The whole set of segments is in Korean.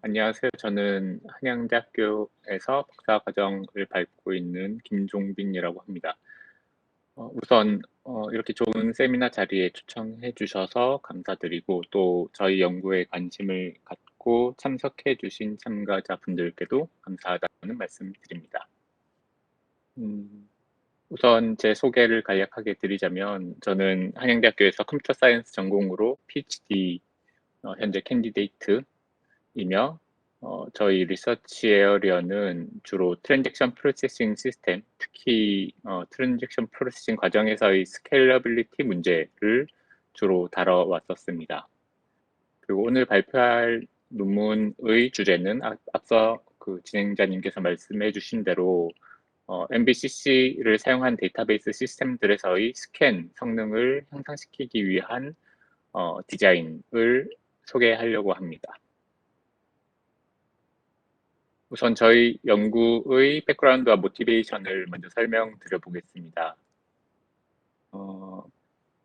안녕하세요. 저는 한양대학교에서 박사과정을 밟고 있는 김종빈이라고 합니다. 우선 이렇게 좋은 세미나 자리에 초청해 주셔서 감사드리고 또 저희 연구에 관심을 갖고 참석해 주신 참가자분들께도 감사하다는 말씀드립니다. 우선 제 소개를 간략하게 드리자면 저는 한양대학교에서 컴퓨터 사이언스 전공으로 PhD 현재 캔디데이트이며 저희 리서치 에어리어는 주로 트랜잭션 프로세싱 시스템, 특히 트랜잭션 프로세싱 과정에서의 스케일러빌리티 문제를 주로 다뤄왔었습니다. 그리고 오늘 발표할 논문의 주제는 앞서 그 진행자님께서 말씀해 주신 대로 MBCC를 사용한 데이터베이스 시스템들에서의 스캔 성능을 향상시키기 위한 디자인을 소개하려고 합니다. 우선 저희 연구의 백그라운드와 모티베이션을 먼저 설명드려 보겠습니다.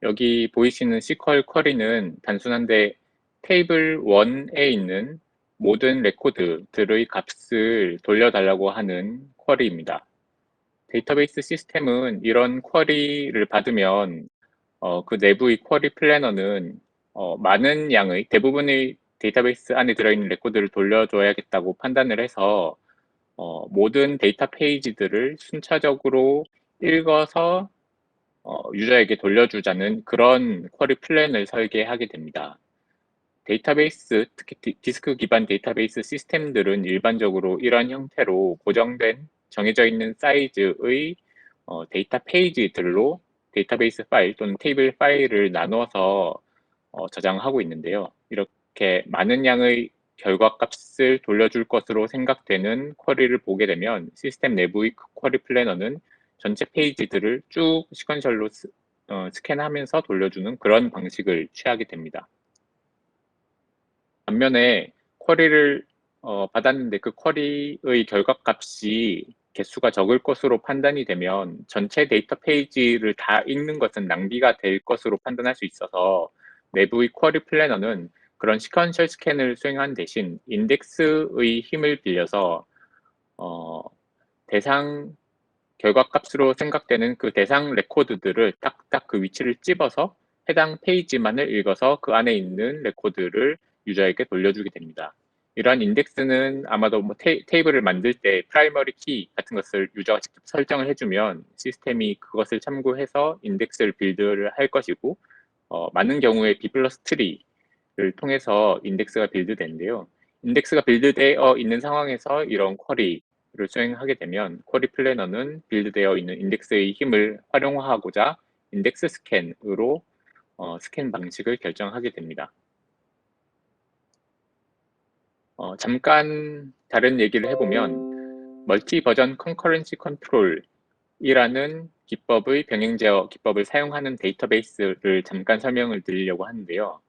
여기 보이시는 SQL 쿼리는 단순한데 테이블 1에 있는 모든 레코드들의 값을 돌려달라고 하는 쿼리입니다. 데이터베이스 시스템은 이런 쿼리를 받으면 그 내부의 쿼리 플래너는 많은 양의 대부분의 데이터베이스 안에 들어있는 레코드를 돌려줘야겠다고 판단을 해서 모든 데이터 페이지들을 순차적으로 읽어서 유저에게 돌려주자는 그런 쿼리 플랜을 설계하게 됩니다. 데이터베이스, 특히 디스크 기반 데이터베이스 시스템들은 일반적으로 이런 형태로 고정된 정해져 있는 사이즈의 데이터 페이지들로 데이터베이스 파일 또는 테이블 파일을 나눠서 저장하고 있는데요. 이렇게 많은 양의 결과값을 돌려줄 것으로 생각되는 쿼리를 보게 되면 시스템 내부의 쿼리 플래너는 전체 페이지들을 쭉 시퀀셜로 스캔하면서 돌려주는 그런 방식을 취하게 됩니다. 반면에 쿼리를 받았는데 그 쿼리의 결과값이 개수가 적을 것으로 판단이 되면 전체 데이터 페이지를 다 읽는 것은 낭비가 될 것으로 판단할 수 있어서 내부의 쿼리 플래너는 그런 시퀀셜 스캔을 수행한 대신 인덱스의 힘을 빌려서 대상 결과값으로 생각되는 그 대상 레코드들을 딱딱 그 위치를 찝어서 해당 페이지만을 읽어서 그 안에 있는 레코드를 유저에게 돌려주게 됩니다. 이러한 인덱스는 아마도 뭐 테이블을 만들 때 프라이머리 키 같은 것을 유저가 직접 설정을 해주면 시스템이 그것을 참고해서 인덱스를 빌드를 할 것이고 많은 경우에 B 플러스 트리를 통해서 인덱스가 빌드되는데요. 인덱스가 빌드되어 있는 상황에서 이런 쿼리를 수행하게 되면 쿼리 플래너는 빌드되어 있는 인덱스의 힘을 활용하고자 인덱스 스캔으로 스캔 방식을 결정하게 됩니다. 잠깐 다른 얘기를 해보면 멀티 버전 컨커런시 컨트롤이라는 기법의 병행 제어 기법을 사용하는 데이터베이스를 잠깐 설명을 드리려고 하는데요.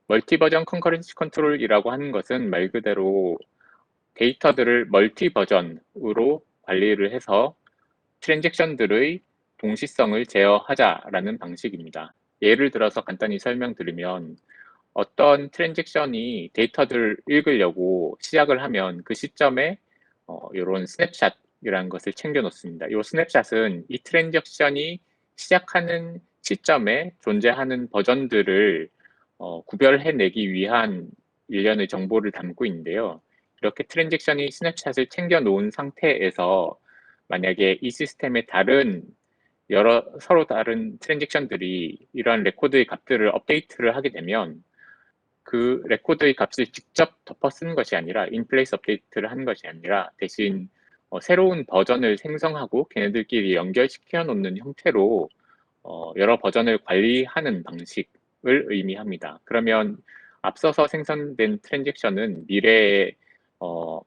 멀티 버전 컨커런시 컨트롤이라고 하는 것은 말 그대로 데이터들을 멀티 버전으로 관리를 해서 트랜잭션들의 동시성을 제어하자라는 방식입니다. 예를 들어서 간단히 설명드리면 어떤 트랜잭션이 데이터들을 읽으려고 시작을 하면 그 시점에 이런 스냅샷이라는 것을 챙겨 놓습니다. 이 스냅샷은 이 트랜잭션이 시작하는 시점에 존재하는 버전들을 구별해내기 위한 일련의 정보를 담고 있는데요. 이렇게 트랜잭션이 스냅샷을 챙겨 놓은 상태에서 만약에 이 시스템의 다른 서로 다른 트랜잭션들이 이러한 레코드의 값들을 업데이트를 하게 되면 그 레코드의 값을 직접 덮어 쓰는 것이 아니라 인플레이스 업데이트를 하는 것이 아니라 대신 새로운 버전을 생성하고 걔네들끼리 연결시켜 놓는 형태로 여러 버전을 관리하는 방식을 의미합니다. 그러면 앞서서 생성된 트랜잭션은 미래에 뭐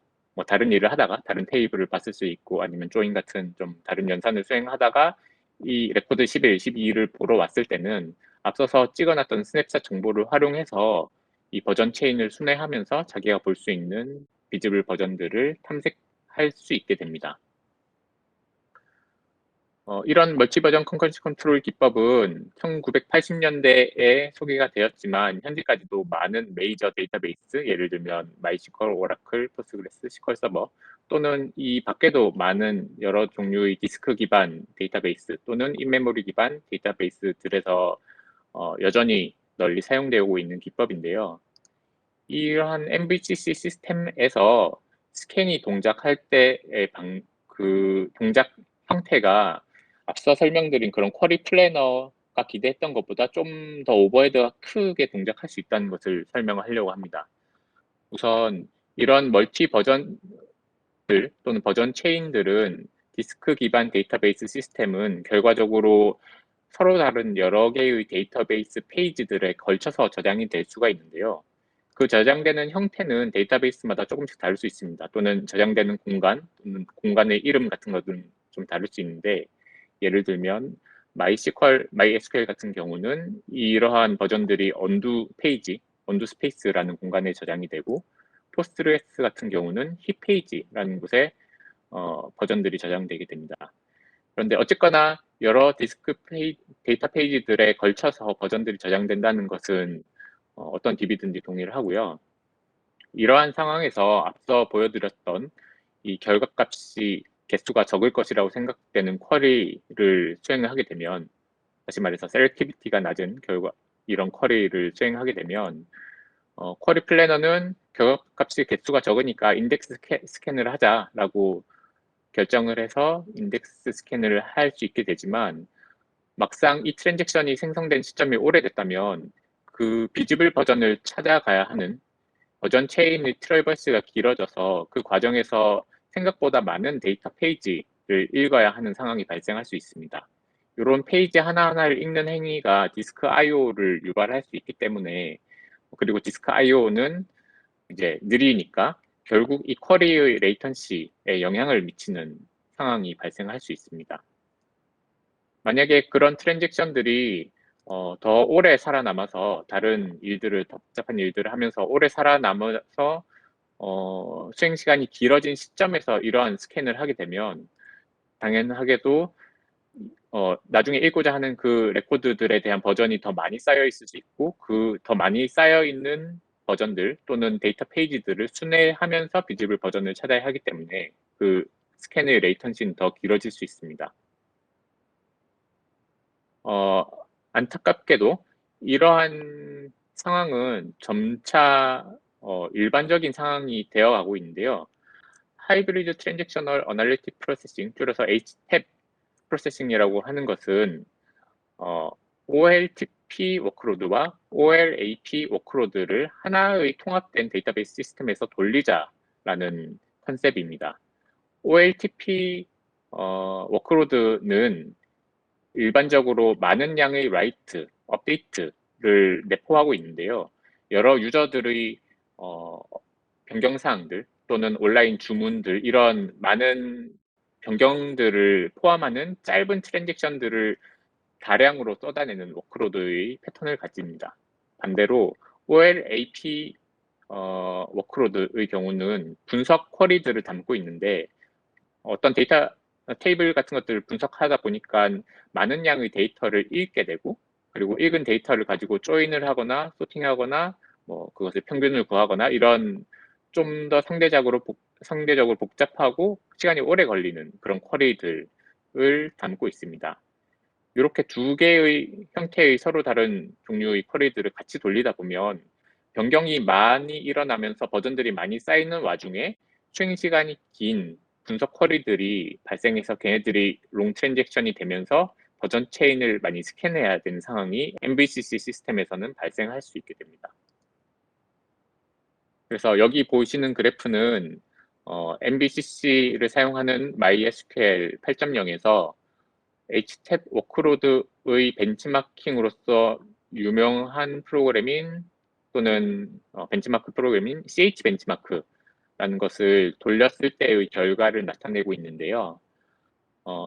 다른 일을 하다가 다른 테이블을 봤을 수 있고 아니면 조인 같은 좀 다른 연산을 수행하다가 이 레코드 11, 12를 보러 왔을 때는 앞서서 찍어놨던 스냅샷 정보를 활용해서 이 버전 체인을 순회하면서 자기가 볼 수 있는 비즈블 버전들을 탐색할 수 있게 됩니다. 이런 멀티 버전 컨커런시 컨트롤 기법은 1980년대에 소개가 되었지만 현재까지도 많은 메이저 데이터베이스, 예를 들면 마이스퀄, 오라클, 포스트그레스, SQL 서버 또는 이 밖에도 많은 여러 종류의 디스크 기반 데이터베이스 또는 인메모리 기반 데이터베이스들에서 여전히 널리 사용되고 있는 기법인데요. 이러한 MVCC 시스템에서 스캔이 동작할 때의 그 동작 형태가 앞서 설명드린 그런 쿼리 플래너가 기대했던 것보다 좀 더 오버헤드가 크게 동작할 수 있다는 것을 설명을 하려고 합니다. 우선 이런 멀티 버전들 또는 버전 체인들은 디스크 기반 데이터베이스 시스템은 결과적으로 서로 다른 여러 개의 데이터베이스 페이지들에 걸쳐서 저장이 될 수가 있는데요. 그 저장되는 형태는 데이터베이스마다 조금씩 다를 수 있습니다. 또는 저장되는 공간, 또는 공간의 이름 같은 것은 좀 다를 수 있는데, 예를 들면 MySQL 같은 경우는 이러한 버전들이 언두 페이지, 언두 스페이스라는 공간에 저장이 되고, 포스트그레스 같은 경우는 힙 페이지라는 곳에 버전들이 저장되게 됩니다. 그런데 어쨌거나 여러 데이터 페이지들에 걸쳐서 버전들이 저장된다는 것은 어떤 DB든지 동의를 하고요. 이러한 상황에서 앞서 보여드렸던 이 결과값이 개수가 적을 것이라고 생각되는 쿼리를 수행을 하게 되면, 다시 말해서 셀렉티비티가 낮은 이런 쿼리를 수행하게 되면 쿼리 플래너는 결과값이 개수가 적으니까 인덱스 스캔을 하자라고 결정을 해서 인덱스 스캔을 할 수 있게 되지만, 막상 이 트랜잭션이 생성된 시점이 오래됐다면 그 비지블 버전을 찾아가야 하는 버전 체인의 트래버스가 길어져서 그 과정에서 생각보다 많은 데이터 페이지를 읽어야 하는 상황이 발생할 수 있습니다. 이런 페이지 하나하나를 읽는 행위가 디스크 I/O를 유발할 수 있기 때문에, 그리고 디스크 I/O는 이제 느리니까 결국 이 쿼리의 레이턴시에 영향을 미치는 상황이 발생할 수 있습니다. 만약에 그런 트랜잭션들이 더 오래 살아남아서 다른 일들을, 더 복잡한 일들을 하면서 오래 살아남아서 수행 시간이 길어진 시점에서 이러한 스캔을 하게 되면 당연하게도 나중에 읽고자 하는 그 레코드들에 대한 버전이 더 많이 쌓여 있을 수 있고, 그 더 많이 쌓여 있는 버전들 또는 데이터 페이지들을 순회하면서 비지블 버전을 찾아야 하기 때문에 그 스캔의 레이턴시는 더 길어질 수 있습니다. 안타깝게도 이러한 상황은 점차 일반적인 상황이 되어가고 있는데요. 하이브리드 트랜잭셔널 어널리틱 프로세싱, 줄여서 HTAP 프로세싱이라고 하는 것은 OLTP 워크로드와 OLAP 워크로드를 하나의 통합된 데이터베이스 시스템에서 돌리자라는 컨셉입니다. OLTP 워크로드는 일반적으로 많은 양의 write, 업데이트를 내포하고 있는데요. 여러 유저들의 변경사항들 또는 온라인 주문들, 이런 많은 변경들을 포함하는 짧은 트랜잭션들을 다량으로 쏟아내는 워크로드의 패턴을 가집니다. 반대로 OLAP 워크로드의 경우는 분석 쿼리들을 담고 있는데, 어떤 테이블 같은 것들을 분석하다 보니까 많은 양의 데이터를 읽게 되고, 그리고 읽은 데이터를 가지고 조인을 하거나 소팅하거나 그것의 평균을 구하거나, 이런 좀 더 상대적으로 복잡하고 시간이 오래 걸리는 그런 쿼리들을 담고 있습니다. 이렇게 두 개의 형태의 서로 다른 종류의 쿼리들을 같이 돌리다 보면 변경이 많이 일어나면서 버전들이 많이 쌓이는 와중에 수행 시간이 긴 분석 쿼리들이 발생해서 걔네들이 롱 트랜잭션이 되면서 버전 체인을 많이 스캔해야 되는 상황이 MVCC 시스템에서는 발생할 수 있게 됩니다. 그래서 여기 보시는 그래프는 MVCC를 사용하는 MySQL 8.0에서 HTAP 워크로드의 벤치마킹으로서 유명한 프로그램인 또는 벤치마크 프로그램인 CH 벤치마크라는 것을 돌렸을 때의 결과를 나타내고 있는데요.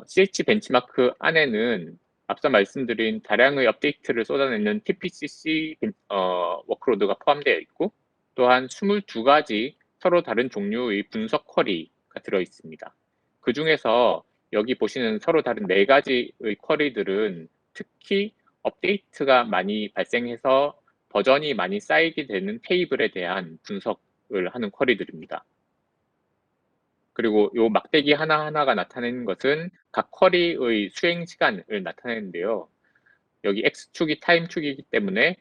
CH 벤치마크 안에는 앞서 말씀드린 다량의 업데이트를 쏟아내는 TPCC 워크로드가 포함되어 있고, 또한 22가지 서로 다른 종류의 분석 쿼리가 들어 있습니다. 그 중에서 여기 보시는 서로 다른 4가지의 쿼리들은 특히 업데이트가 많이 발생해서 버전이 많이 쌓이게 되는 테이블에 대한 분석을 하는 쿼리들입니다. 그리고 요 막대기 하나하나가 나타내는 것은 각 쿼리의 수행 시간을 나타내는데요. 여기 X축이 타임축이기 때문에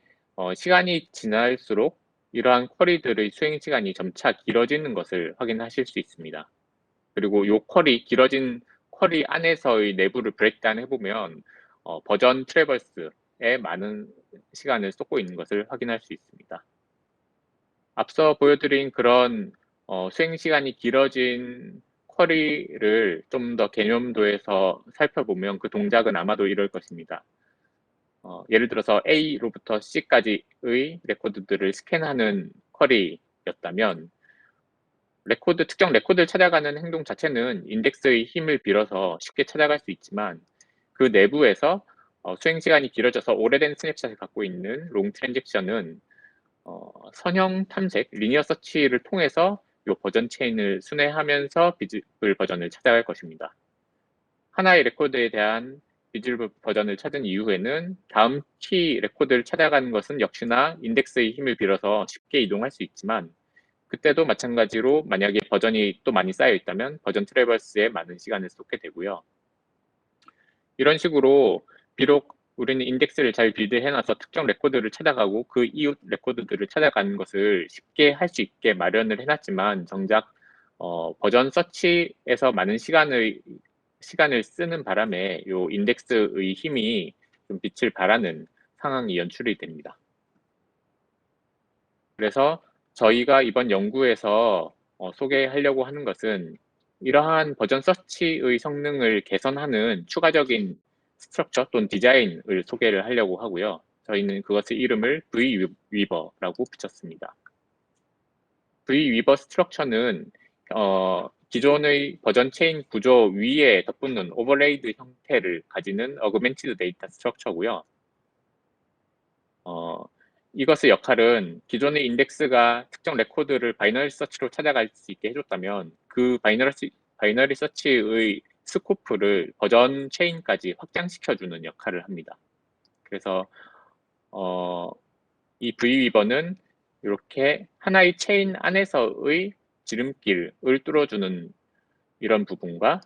시간이 지날수록 이러한 쿼리들의 수행 시간이 점차 길어지는 것을 확인하실 수 있습니다. 그리고 요 길어진 쿼리 안에서의 내부를 브레이크다운 해보면 버전 트래버스에 많은 시간을 쏟고 있는 것을 확인할 수 있습니다. 앞서 보여드린 그런 수행 시간이 길어진 쿼리를 좀 더 개념도에서 살펴보면 그 동작은 아마도 이럴 것입니다. 예를 들어서 A로부터 C까지의 레코드들을 스캔하는 쿼리였다면 특정 레코드를 찾아가는 행동 자체는 인덱스의 힘을 빌어서 쉽게 찾아갈 수 있지만 그 내부에서 수행 시간이 길어져서 오래된 스냅샷을 갖고 있는 롱 트랜잭션은 선형 탐색, 리니어 서치를 통해서 이 버전 체인을 순회하면서 비즈블 버전을 찾아갈 것입니다. 하나의 레코드에 대한 비즈블 버전을 찾은 이후에는 다음 키 레코드를 찾아가는 것은 역시나 인덱스의 힘을 빌어서 쉽게 이동할 수 있지만 그때도 마찬가지로 만약에 버전이 또 많이 쌓여 있다면 버전 트래버스에 많은 시간을 쏟게 되고요. 이런 식으로 비록 우리는 인덱스를 잘 빌드해놔서 특정 레코드를 찾아가고 그 이웃 레코드들을 찾아가는 것을 쉽게 할 수 있게 마련을 해놨지만 정작 버전 서치에서 많은 시간을 쓰는 바람에 요 인덱스의 힘이 좀 빛을 발하는 상황이 연출이 됩니다. 그래서 저희가 이번 연구에서 소개하려고 하는 것은 이러한 버전 서치의 성능을 개선하는 추가적인 스트럭처 또는 디자인을 소개를 하려고 하고요. 저희는 그것의 이름을 Vweaver라고 붙였습니다. Vweaver 스트럭처는 기존의 버전 체인 구조 위에 덧붙는 오버레이드 형태를 가지는 어그멘티드 데이터 스트럭처고요. 이것의 역할은 기존의 인덱스가 특정 레코드를 바이너리 서치로 찾아갈 수 있게 해줬다면 그 바이너리 서치의 스코프를 버전 체인까지 확장시켜주는 역할을 합니다. 그래서 이 Vweaver는 이렇게 하나의 체인 안에서의 지름길을 뚫어주는 이런 부분과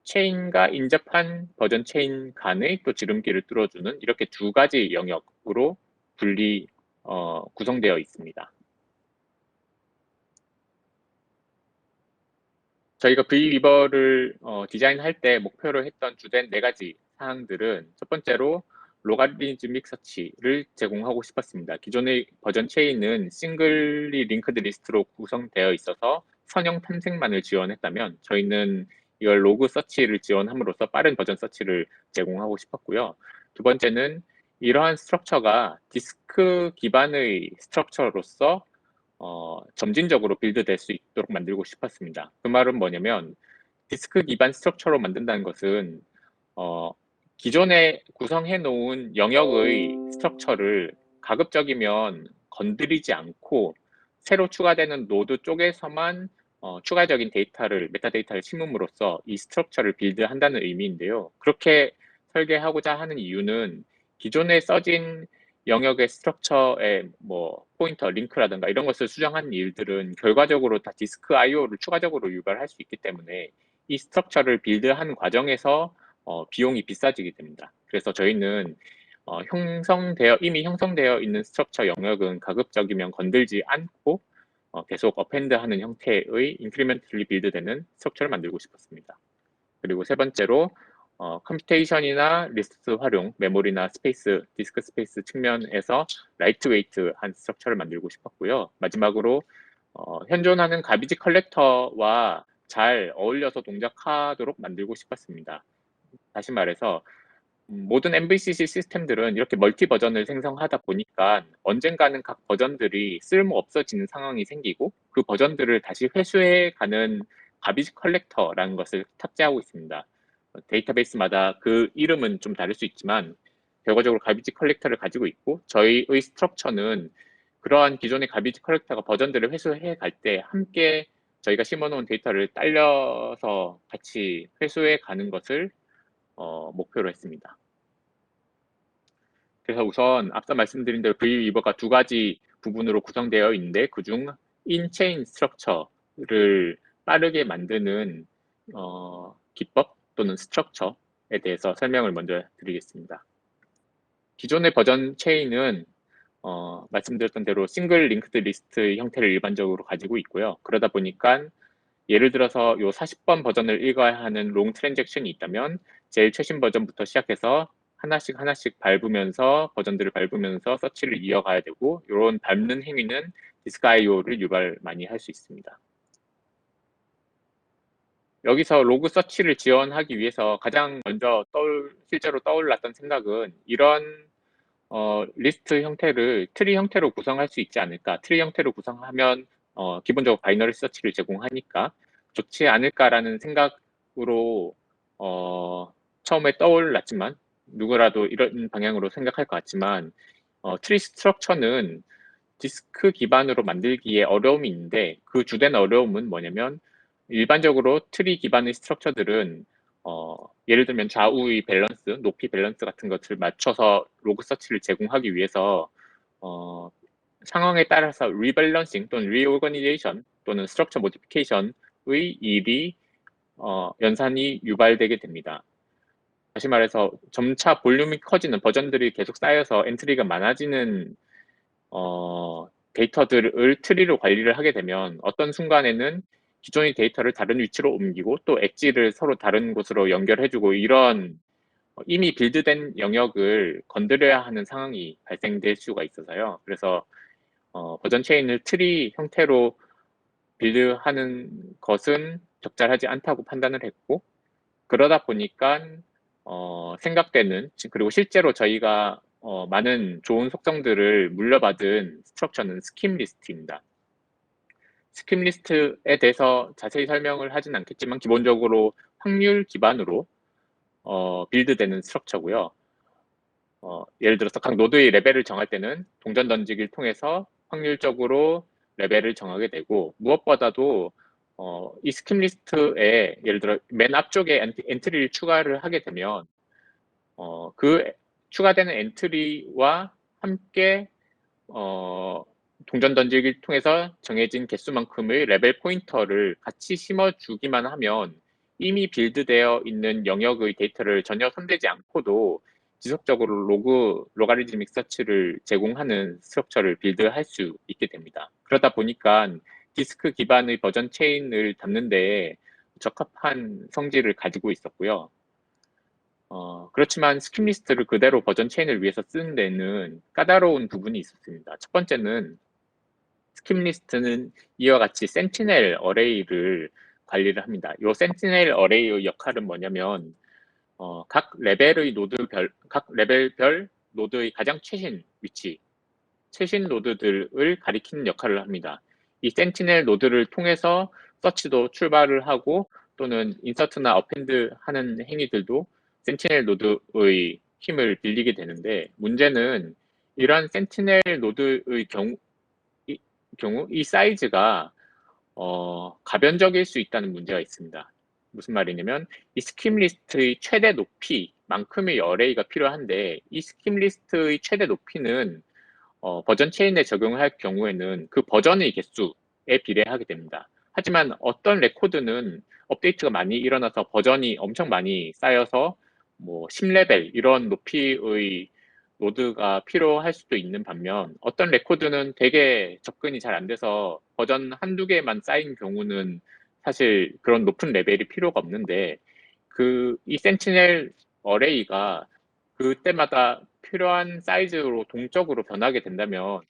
체인과 인접한 버전 체인 간의 또 지름길을 뚫어주는 이렇게 2가지 영역으로 구성되어 있습니다. 저희가 Vweaver를 디자인할 때 목표로 했던 주된 4가지 사항들은 첫 번째로 로가리즘믹 서치를 제공하고 싶었습니다. 기존의 버전 체인은 싱글리 링크드 리스트로 구성되어 있어서 선형 탐색만을 지원했다면 저희는 이걸 로그 서치를 지원함으로써 빠른 버전 서치를 제공하고 싶었고요. 두 번째는 이러한 스트럭처가 디스크 기반의 스트럭처로서 점진적으로 빌드될 수 있도록 만들고 싶었습니다. 그 말은 뭐냐면 디스크 기반 스트럭처로 만든다는 것은 기존에 구성해 놓은 영역의 스트럭처를 가급적이면 건드리지 않고 새로 추가되는 노드 쪽에서만 추가적인 메타데이터를 심음으로써 이 스트럭처를 빌드한다는 의미인데요. 그렇게 설계하고자 하는 이유는 기존에 써진 영역의 스트럭처에 포인터, 링크라든가 이런 것을 수정하는 일들은 결과적으로 다 디스크 I/O를 추가적으로 유발할 수 있기 때문에 이 스트럭처를 빌드하는 과정에서 비용이 비싸지게 됩니다. 그래서 저희는 이미 형성되어 있는 스트럭처 영역은 가급적이면 건들지 않고 계속 어펜드하는 형태의 인크리멘틀리 빌드되는 스트럭처를 만들고 싶었습니다. 그리고 세 번째로 컴퓨테이션이나 리소스 활용, 메모리나 디스크 스페이스 측면에서 라이트웨이트한 스트럭처를 만들고 싶었고요. 마지막으로 현존하는 가비지 컬렉터와 잘 어울려서 동작하도록 만들고 싶었습니다. 다시 말해서 모든 MVCC 시스템들은 이렇게 멀티 버전을 생성하다 보니까 언젠가는 각 버전들이 쓸모 없어지는 상황이 생기고 그 버전들을 다시 회수해가는 가비지 컬렉터라는 것을 탑재하고 있습니다. 데이터베이스마다 그 이름은 좀 다를 수 있지만 결과적으로 가비지 컬렉터를 가지고 있고 저희의 스트럭처는 그러한 기존의 가비지 컬렉터가 버전들을 회수해 갈 때 함께 저희가 심어놓은 데이터를 딸려서 같이 회수해 가는 것을 목표로 했습니다. 그래서 우선 앞서 말씀드린 대로 Vweaver가 두 가지 부분으로 구성되어 있는데 그중 인체인 스트럭처를 빠르게 만드는 기법 또는 스트럭처에 대해서 설명을 먼저 드리겠습니다. 기존의 버전 체인은 말씀드렸던 대로 싱글 링크드 리스트 형태를 일반적으로 가지고 있고요. 그러다 보니까 예를 들어서 요 40번 버전을 읽어야 하는 롱 트랜잭션이 있다면 제일 최신 버전부터 시작해서 하나씩 밟으면서 버전들을 밟으면서 서치를 이어가야 되고 이런 밟는 행위는 디스크 IO를 유발 많이 할 수 있습니다. 여기서 로그 서치를 지원하기 위해서 가장 먼저 실제로 떠올랐던 생각은 이런 리스트 형태를 트리 형태로 구성할 수 있지 않을까. 트리 형태로 구성하면 기본적으로 바이너리 서치를 제공하니까 좋지 않을까라는 생각으로 처음에 떠올랐지만 누구라도 이런 방향으로 생각할 것 같지만 트리 스트럭처는 디스크 기반으로 만들기에 어려움이 있는데 그 주된 어려움은 뭐냐면 일반적으로 트리 기반의 스트럭처들은 예를 들면 좌우의 밸런스, 높이 밸런스 같은 것을 맞춰서 로그 서치를 제공하기 위해서 상황에 따라서 리밸런싱 또는 리오거니제이션 또는 스트럭처 모디피케이션의 일이 연산이 유발되게 됩니다. 다시 말해서 점차 볼륨이 커지는 버전들이 계속 쌓여서 엔트리가 많아지는 데이터들을 트리로 관리를 하게 되면 어떤 순간에는 기존의 데이터를 다른 위치로 옮기고 또 엣지를 서로 다른 곳으로 연결해주고 이런 이미 빌드된 영역을 건드려야 하는 상황이 발생될 수가 있어서요. 그래서 버전 체인을 트리 형태로 빌드하는 것은 적절하지 않다고 판단을 했고 그러다 보니까 생각되는 그리고 실제로 저희가 많은 좋은 속성들을 물려받은 스트럭처는 스킴 리스트입니다. 스킴 리스트에 대해서 자세히 설명을 하진 않겠지만 기본적으로 확률 기반으로 빌드되는 스트럭처고요. 예를 들어서 각 노드의 레벨을 정할 때는 동전 던지기를 통해서 확률적으로 레벨을 정하게 되고 무엇보다도 이 스킴 리스트에 예를 들어 맨 앞쪽에 엔트리를 추가를 하게 되면 그 추가되는 엔트리와 함께 동전 던지기를 통해서 정해진 개수만큼의 레벨 포인터를 같이 심어주기만 하면 이미 빌드되어 있는 영역의 데이터를 전혀 손대지 않고도 지속적으로 로가리즘믹 서치를 제공하는 스트럭처를 빌드할 수 있게 됩니다. 그러다 보니까 디스크 기반의 버전 체인을 담는 데 적합한 성질을 가지고 있었고요. 그렇지만 스킵 리스트를 그대로 버전 체인을 위해서 쓰는 데는 까다로운 부분이 있었습니다. 첫 번째는 스킵 리스트는 이와 같이 센티넬 어레이를 관리를 합니다. 이 센티넬 어레이의 역할은 뭐냐면 각 레벨별 노드의 가장 최신 위치, 최신 노드들을 가리키는 역할을 합니다. 이 센티넬 노드를 통해서 서치도 출발을 하고 또는 인서트나 어펜드 하는 행위들도 센티넬 노드의 힘을 빌리게 되는데 문제는 이러한 센티넬 노드의 경우 이 사이즈가 가변적일 수 있다는 문제가 있습니다. 무슨 말이냐면 이 스킵 리스트의 최대 높이만큼의 어레이가 필요한데 이 스킵 리스트의 최대 높이는 버전 체인에 적용할 경우에는 그 버전의 개수에 비례하게 됩니다. 하지만 어떤 레코드는 업데이트가 많이 일어나서 버전이 엄청 많이 쌓여서 뭐 10레벨 이런 높이의 노드가 필요할 수도 있는 반면 어떤 레코드는 되게 접근이 잘 안 돼서 버전 한두 개만 쌓인 경우는 사실 그런 높은 레벨이 필요가 없는데 이 센티넬 어레이가 그때마다 필요한 사이즈로 동적으로 변하게 된다면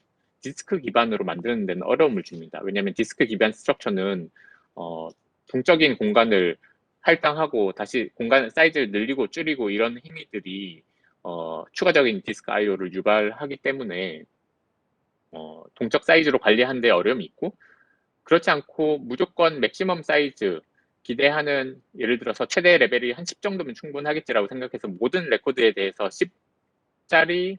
디스크 기반으로 만드는 데는 어려움을 줍니다. 왜냐하면 디스크 기반 스트럭처는 동적인 공간을 할당하고 다시 공간 사이즈를 늘리고 줄이고 이런 행위들이 추가적인 디스크 IO를 유발하기 때문에 동적 사이즈로 관리하는 데 어려움이 있고 그렇지 않고 무조건 맥시멈 사이즈 기대하는 예를 들어서 최대 레벨이 한 10 정도면 충분하겠지라고 생각해서 모든 레코드에 대해서 10짜리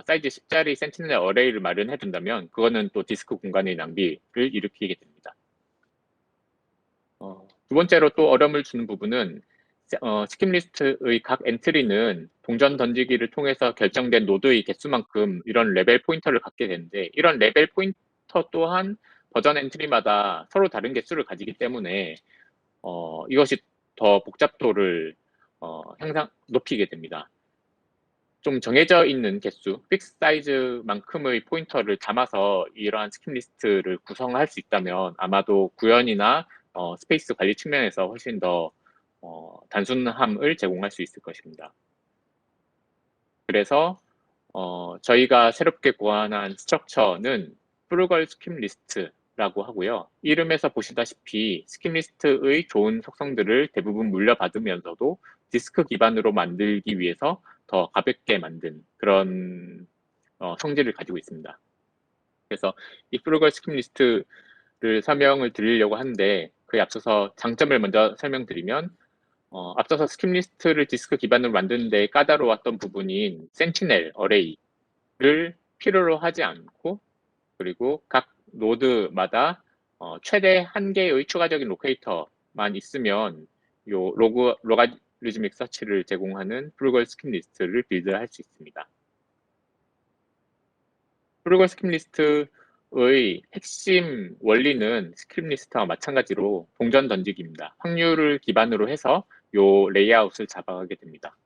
사이즈 10짜리 센티넬 어레이를 마련해 둔다면 그거는 또 디스크 공간의 낭비를 일으키게 됩니다. 두 번째로 또 어려움을 주는 부분은 스킵 리스트의 각 엔트리는 동전 던지기를 통해서 결정된 노드의 개수만큼 이런 레벨 포인터를 갖게 되는데, 이런 레벨 포인터 또한 버전 엔트리마다 서로 다른 개수를 가지기 때문에 이것이 더 복잡도를 높이게 됩니다. 좀 정해져 있는 개수, 픽스 사이즈만큼의 포인터를 담아서 이러한 스킵 리스트를 구성할 수 있다면 아마도 구현이나 스페이스 관리 측면에서 훨씬 더 단순함을 제공할 수 있을 것입니다. 그래서 저희가 새롭게 고안한 스트럭처는 프루걸 스킵 리스트라고 하고요. 이름에서 보시다시피 스킵 리스트의 좋은 속성들을 대부분 물려받으면서도 디스크 기반으로 만들기 위해서 더 가볍게 만든 그런 성질을 가지고 있습니다. 그래서 이 프루걸 스킵 리스트를 설명을 드리려고 하는데, 그에 앞서서 장점을 먼저 설명드리면, 앞서서 스킵 리스트를 디스크 기반으로 만드는 데 까다로웠던 부분인 센티넬 어레이를 필요로 하지 않고, 그리고 각 노드마다 최대 한 개의 추가적인 로케이터만 있으면 요 로가리즘믹 서치를 제공하는 프루걸 스킵 리스트를 빌드할 수 있습니다. 프루걸 스킵 리스트의 핵심 원리는 스킵 리스트와 마찬가지로 동전 던지기입니다. 확률을 기반으로 해서 요 레이아웃을 잡아가게 됩니다.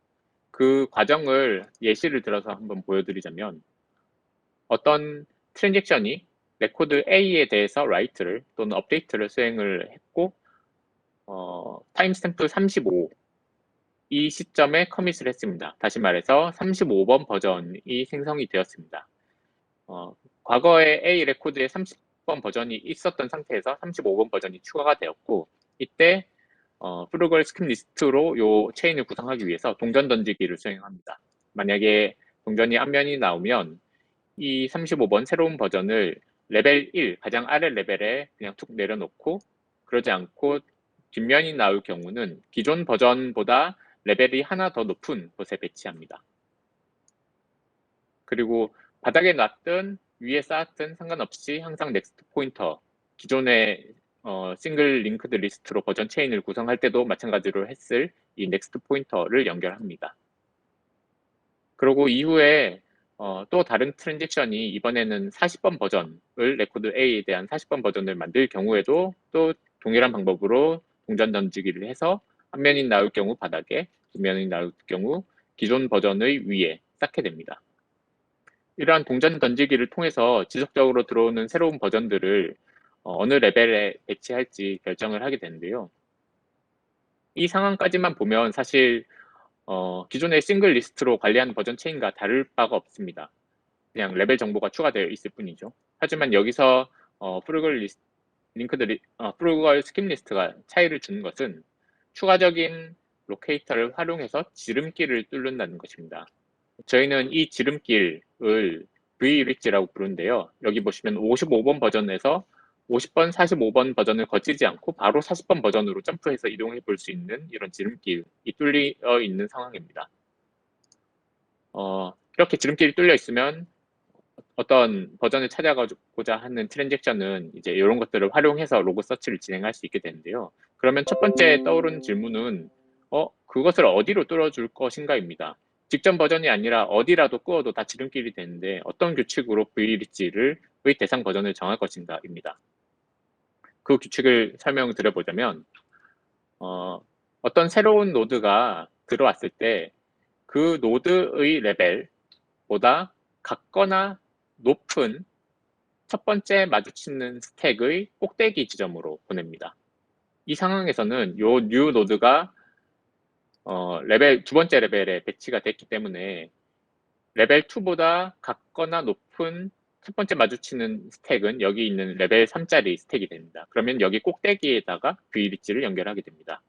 그 과정을 예시를 들어서 한번 보여드리자면, 어떤 트랜잭션이 레코드 A에 대해서 write를 또는 업데이트를 수행을 했고 타임스탬프 35 이 시점에 커밋을 했습니다. 다시 말해서 35번 버전이 생성이 되었습니다. 과거에 A 레코드에 30번 버전이 있었던 상태에서 35번 버전이 추가가 되었고, 이때 프루걸 스킵 리스트로 요 체인을 구성하기 위해서 동전 던지기를 수행합니다. 만약에 동전이 앞면이 나오면 이 35번 새로운 버전을 레벨 1, 가장 아래 레벨에 그냥 툭 내려놓고, 그러지 않고 뒷면이 나올 경우는 기존 버전보다 레벨이 하나 더 높은 곳에 배치합니다. 그리고 바닥에 놨든 위에 쌓았든 상관없이 항상 넥스트 포인터, 기존의 싱글 링크드 리스트로 버전 체인을 구성할 때도 마찬가지로 했을 이 넥스트 포인터를 연결합니다. 그리고 이후에 또 다른 트랜잭션이 이번에는 40번 버전을, 레코드 A에 대한 40번 버전을 만들 경우에도 또 동일한 방법으로 동전 던지기를 해서 한 면이 나올 경우 바닥에, 두 면이 나올 경우 기존 버전의 위에 쌓게 됩니다. 이러한 동전 던지기를 통해서 지속적으로 들어오는 새로운 버전들을 어느 레벨에 배치할지 결정을 하게 되는데요. 이 상황까지만 보면 사실 기존의 싱글 리스트로 관리하는 버전 체인과 다를 바가 없습니다. 그냥 레벨 정보가 추가되어 있을 뿐이죠. 하지만 여기서 프루걸 스킵 리스트가 차이를 주는 것은 추가적인 로케이터를 활용해서 지름길을 뚫는다는 것입니다. 저희는 이 지름길을 V-리치라고 부르는데요. 여기 보시면 55번 버전에서 50번, 45번 버전을 거치지 않고 바로 40번 버전으로 점프해서 이동해 볼 수 있는 이런 지름길이 뚫려 있는 상황입니다. 이렇게 지름길이 뚫려 있으면 어떤 버전을 찾아가고자 하는 트랜잭션은 이제 이런 것들을 활용해서 로그 서치를 진행할 수 있게 되는데요. 그러면 첫 번째 떠오르는 질문은 그것을 어디로 뚫어줄 것인가입니다. 직전 버전이 아니라 어디라도 끄어도 다 지름길이 되는데 어떤 규칙으로 VRIC를 대상 버전을 정할 것인가입니다. 그 규칙을 설명드려보자면 어떤 새로운 노드가 들어왔을 때 그 노드의 레벨보다 같거나 높은 첫 번째 마주치는 스택의 꼭대기 지점으로 보냅니다. 이 상황에서는 요 뉴 노드가 두 번째 레벨에 배치가 됐기 때문에 레벨 2보다 같거나 높은 첫 번째 마주치는 스택은 여기 있는 레벨 3짜리 스택이 됩니다. 그러면 여기 꼭대기에다가 VRIC를 연결하게 됩니다.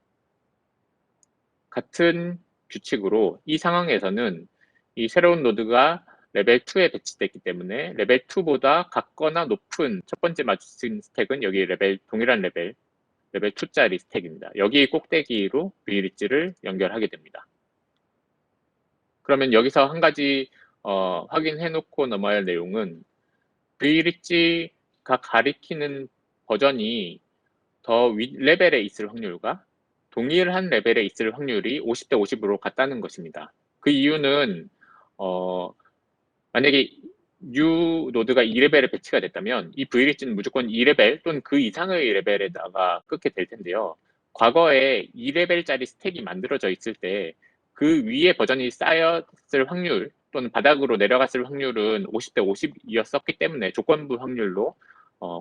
같은 규칙으로 이 상황에서는 이 새로운 노드가 레벨 2에 배치됐기 때문에 레벨 2보다 같거나 높은 첫 번째 마주친 스택은 여기 동일한 레벨 2짜리 스택입니다. 여기 꼭대기로 VRIC를 연결하게 됩니다. 그러면 여기서 한 가지 확인해 놓고 넘어야 할 내용은 VRIC가 가리키는 버전이 더 윗레벨에 있을 확률과 동일한 레벨에 있을 확률이 50대 50으로 같다는 것입니다. 그 이유는 만약에 U 노드가 2레벨에 배치가 됐다면 이 VLH는 무조건 2레벨 또는 그 이상의 레벨에다가 끊게 될 텐데요. 과거에 2레벨짜리 스택이 만들어져 있을 때 그 위에 버전이 쌓였을 확률 또는 바닥으로 내려갔을 확률은 50대 50이었었기 때문에 조건부 확률로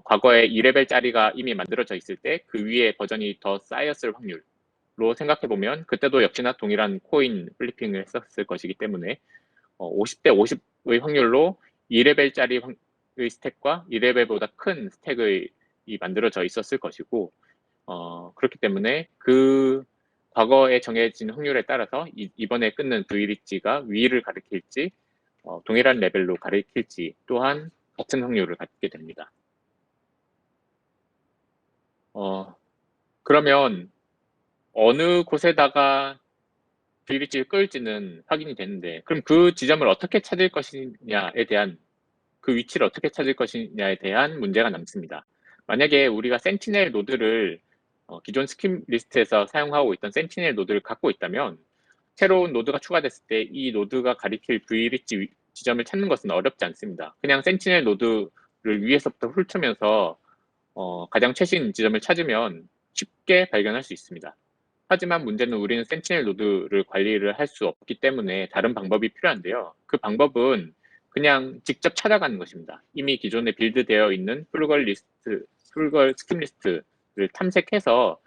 과거에 2레벨짜리가 이미 만들어져 있을 때 그 위에 버전이 더 쌓였을 확률로 생각해보면 그때도 역시나 동일한 코인 플리핑을 했었을 것이기 때문에 50대 50의 확률로 2레벨짜리 의 스택과 2레벨보다 큰 스택의 만들어져 있었을 것이고 그렇기 때문에 그 과거에 정해진 확률에 따라서 이번에 끊는 VLH가 위를 가리킬지 동일한 레벨로 가리킬지 또한 같은 확률을 갖게 됩니다. 그러면 어느 곳에다가 VLH를 끌지는 확인이 되는데 그럼 그 지점을 어떻게 찾을 것이냐에 대한 그 위치를 어떻게 찾을 것이냐에 대한 문제가 남습니다. 만약에 우리가 센티넬 노드를 기존 스킵 리스트에서 사용하고 있던 센티넬 노드를 갖고 있다면 새로운 노드가 추가됐을 때 이 노드가 가리킬 VLH 지점을 찾는 것은 어렵지 않습니다. 그냥 센티넬 노드를 위에서부터 훑으면서 가장 최신 지점을 찾으면 쉽게 발견할 수 있습니다. 하지만 문제는 우리는 센티넬 노드를 관리를 할 수 없기 때문에 다른 방법이 필요한데요. 그 방법은 그냥 직접 찾아가는 것입니다. 이미 기존에 빌드되어 있는 풀걸 스킵 리스트를 탐색해서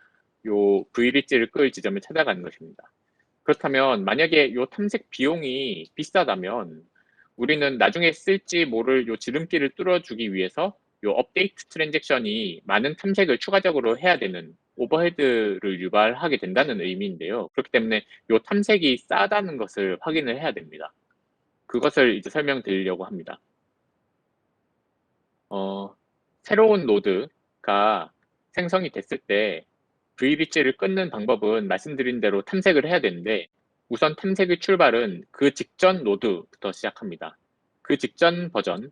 요 VLH를 끌 지점을 찾아가는 것입니다. 그렇다면 만약에 요 탐색 비용이 비싸다면 우리는 나중에 쓸지 모를 요 지름길을 뚫어주기 위해서 요 업데이트 트랜잭션이 많은 탐색을 추가적으로 해야 되는 오버헤드를 유발하게 된다는 의미인데요. 그렇기 때문에 요 탐색이 싸다는 것을 확인을 해야 됩니다. 그것을 이제 설명드리려고 합니다. 새로운 노드가 생성이 됐을 때 VLH를 끊는 방법은 말씀드린 대로 탐색을 해야 되는데 우선 탐색의 출발은 그 직전 노드부터 시작합니다. 그 직전 버전,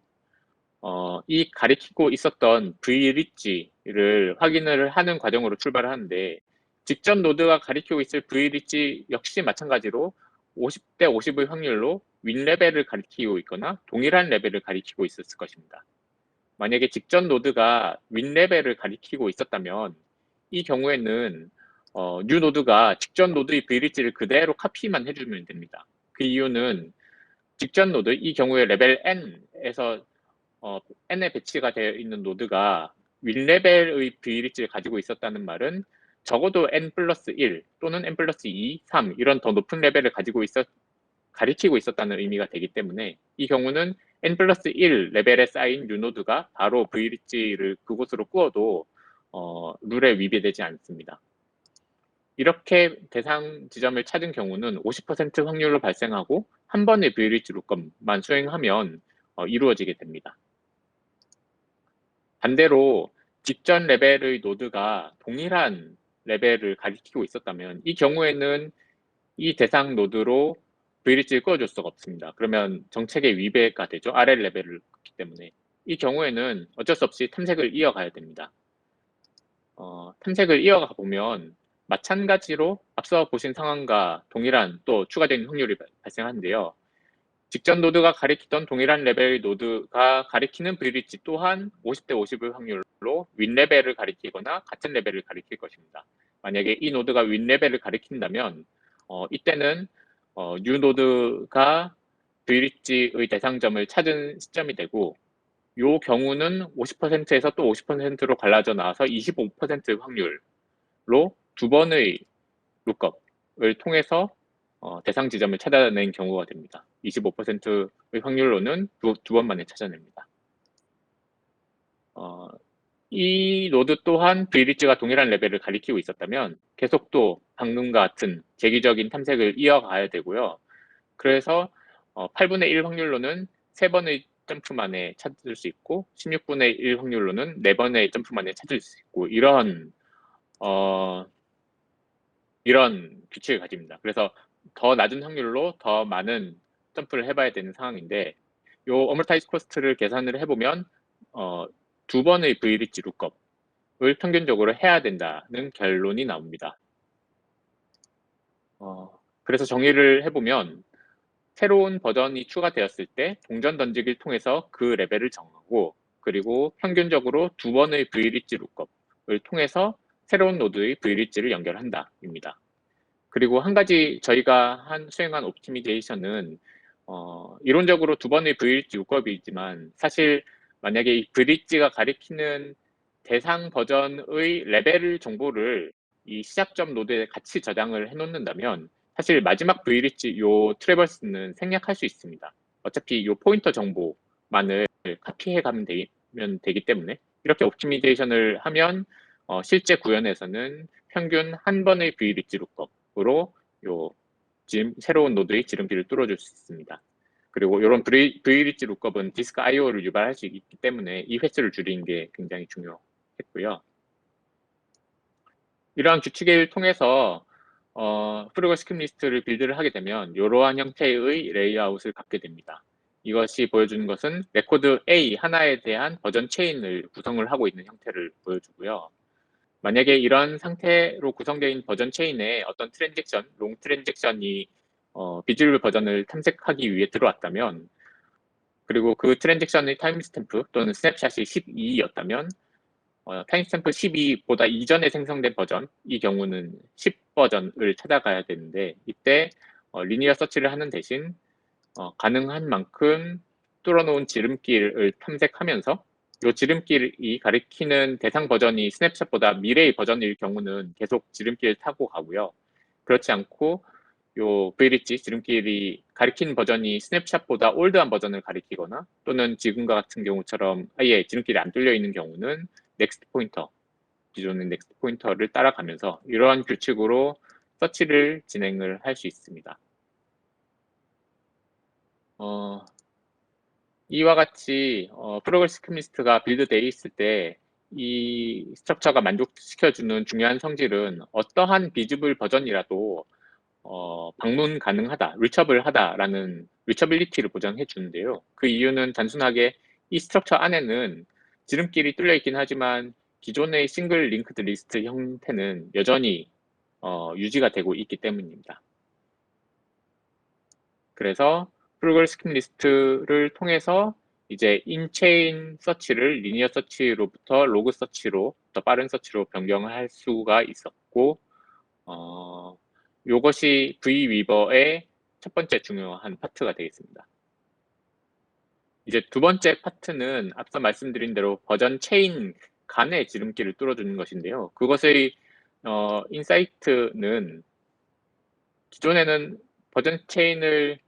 이 가리키고 있었던 VLH를 확인을 하는 과정으로 출발을 하는데 직전 노드가 가리키고 있을 VLH 역시 마찬가지로 50대 50의 확률로 윗레벨을 가리키고 있거나 동일한 레벨을 가리키고 있었을 것입니다. 만약에 직전 노드가 윗레벨을 가리키고 있었다면 이 경우에는 뉴 노드가 직전 노드의 VLH를 그대로 카피만 해주면 됩니다. 그 이유는 직전 노드, 이 경우에 레벨 N에서 N에 배치가 되어 있는 노드가 윗레벨의 VLH를 가지고 있었다는 말은 적어도 N 플러스 1 또는 N 플러스 2, 3 이런 더 높은 레벨을 가리키고 있었다는 의미가 되기 때문에 이 경우는 N 플러스 1 레벨에 쌓인 뉴노드가 바로 VLH를 그곳으로 꾸어도 룰에 위배되지 않습니다. 이렇게 대상 지점을 찾은 경우는 50% 확률로 발생하고 한 번의 VLH 룩업만 수행하면 이루어지게 됩니다. 반대로 직전 레벨의 노드가 동일한 레벨을 가리키고 있었다면 이 경우에는 이 대상 노드로 VLH를 끌어줄 수가 없습니다. 그러면 정책의 위배가 되죠. 아래 레벨을 긋기 때문에. 이 경우에는 어쩔 수 없이 탐색을 이어가야 됩니다. 탐색을 이어가 보면 마찬가지로 앞서 보신 상황과 동일한 또 추가된 확률이 발생하는데요. 직전 노드가 가리키던 동일한 레벨의 노드가 가리키는 VLH 또한 50대 50의 확률로 윗레벨을 가리키거나 같은 레벨을 가리킬 것입니다. 만약에 이 노드가 윗레벨을 가리킨다면 이때는 뉴 노드가 VLH의 대상점을 찾은 시점이 되고 이 경우는 50%에서 또 50%로 갈라져 나와서 25%의 확률로 두 번의 룩업을 통해서 대상 지점을 찾아낸 경우가 됩니다. 25%의 확률로는 두 번 만에 찾아냅니다. 이 노드 또한 VLH가 동일한 레벨을 가리키고 있었다면 계속 또 방금과 같은 재기적인 탐색을 이어가야 되고요. 그래서 8분의 1 확률로는 3번의 점프 만에 찾을 수 있고 16분의 1 확률로는 4번의 점프 만에 찾을 수 있고 이런 규칙을 가집니다. 그래서 더 낮은 확률로 더 많은 점프를 해봐야 되는 상황인데 이 어머타이즈 코스트를 계산을 해보면 두 번의 VLH 룩업 평균적으로 해야 된다는 결론이 나옵니다. 그래서 정의를 해보면 새로운 버전이 추가되었을 때 동전 던지기를 통해서 그 레벨을 정하고, 그리고 평균적으로 2번의 VRIC 룩업을 통해서 새로운 노드의 VRIC를 연결한다입니다. 그리고 한 가지 저희가 수행한 옵티미제이션은 이론적으로 2번의 VRIC 룩업이지만 사실 만약에 이 VRIC가 가리키는 대상 버전의 레벨 정보를 이 시작점 노드에 같이 저장을 해놓는다면 사실 마지막 VRIC 요 트래버스는 생략할 수 있습니다. 어차피 요 포인터 정보만을 카피해 가면 되기 때문에 이렇게 옵티미제이션을 하면 실제 구현에서는 평균 한 번의 VRIC 룩업으로 요 새로운 노드의 지름길을 뚫어줄 수 있습니다. 그리고 이런 VRIC 룩업은 디스크 I/O를 유발할 수 있기 때문에 이 횟수를 줄이는 게 굉장히 중요했고요. 이러한 규칙을 통해서 프로그램 스킵 리스트를 빌드를 하게 되면 이러한 형태의 레이아웃을 갖게 됩니다. 이것이 보여주는 것은 레코드 A 하나에 대한 버전 체인을 구성을 하고 있는 형태를 보여주고요. 만약에 이런 상태로 구성되어 있는 버전 체인에 어떤 트랜잭션, 롱 트랜잭션이 비주얼 버전을 탐색하기 위해 들어왔다면, 그리고 그 트랜잭션의 타임스탬프 또는 스냅샷이 12였다면 타임스탬프 12보다 이전에 생성된 버전, 이 경우는 10버전을 찾아가야 되는데, 이때 리니어 서치를 하는 대신 가능한 만큼 뚫어놓은 지름길을 탐색하면서 이 지름길이 가리키는 대상 버전이 스냅샷보다 미래의 버전일 경우는 계속 지름길을 타고 가고요. 그렇지 않고 요 VRIC 지름길이 가리키는 버전이 스냅샷보다 올드한 버전을 가리키거나 또는 지금과 같은 경우처럼 아예 지름길이 안 뚫려 있는 경우는 넥스트 포인터, 기존의 넥스트 포인터를 따라가면서 이러한 규칙으로 서치를 진행을 할 수 있습니다. 이와 같이 프로그램 스킵 리스트가 빌드되어 있을 때 이 스트럭처가 만족시켜주는 중요한 성질은 어떠한 비즈블 버전이라도 방문 가능하다, 리처블하다라는 리처빌리티를 보장해 주는데요. 그 이유는 단순하게 이 스트럭처 안에는 지름길이 뚫려 있긴 하지만 기존의 싱글 링크드 리스트 형태는 여전히 유지가 되고 있기 때문입니다. 그래서 프로그램 스킵 리스트를 통해서 이제 인체인 서치를 리니어 서치로부터 로그 서치로 더 빠른 서치로 변경을 할 수가 있었고, 이것이 Vweaver의 첫 번째 중요한 파트가 되겠습니다. 이제 두 번째 파트는 앞서 말씀드린 대로 버전 체인 간의 지름길을 뚫어주는 것인데요. 그것의 인사이트는 기존에는 버전 체인을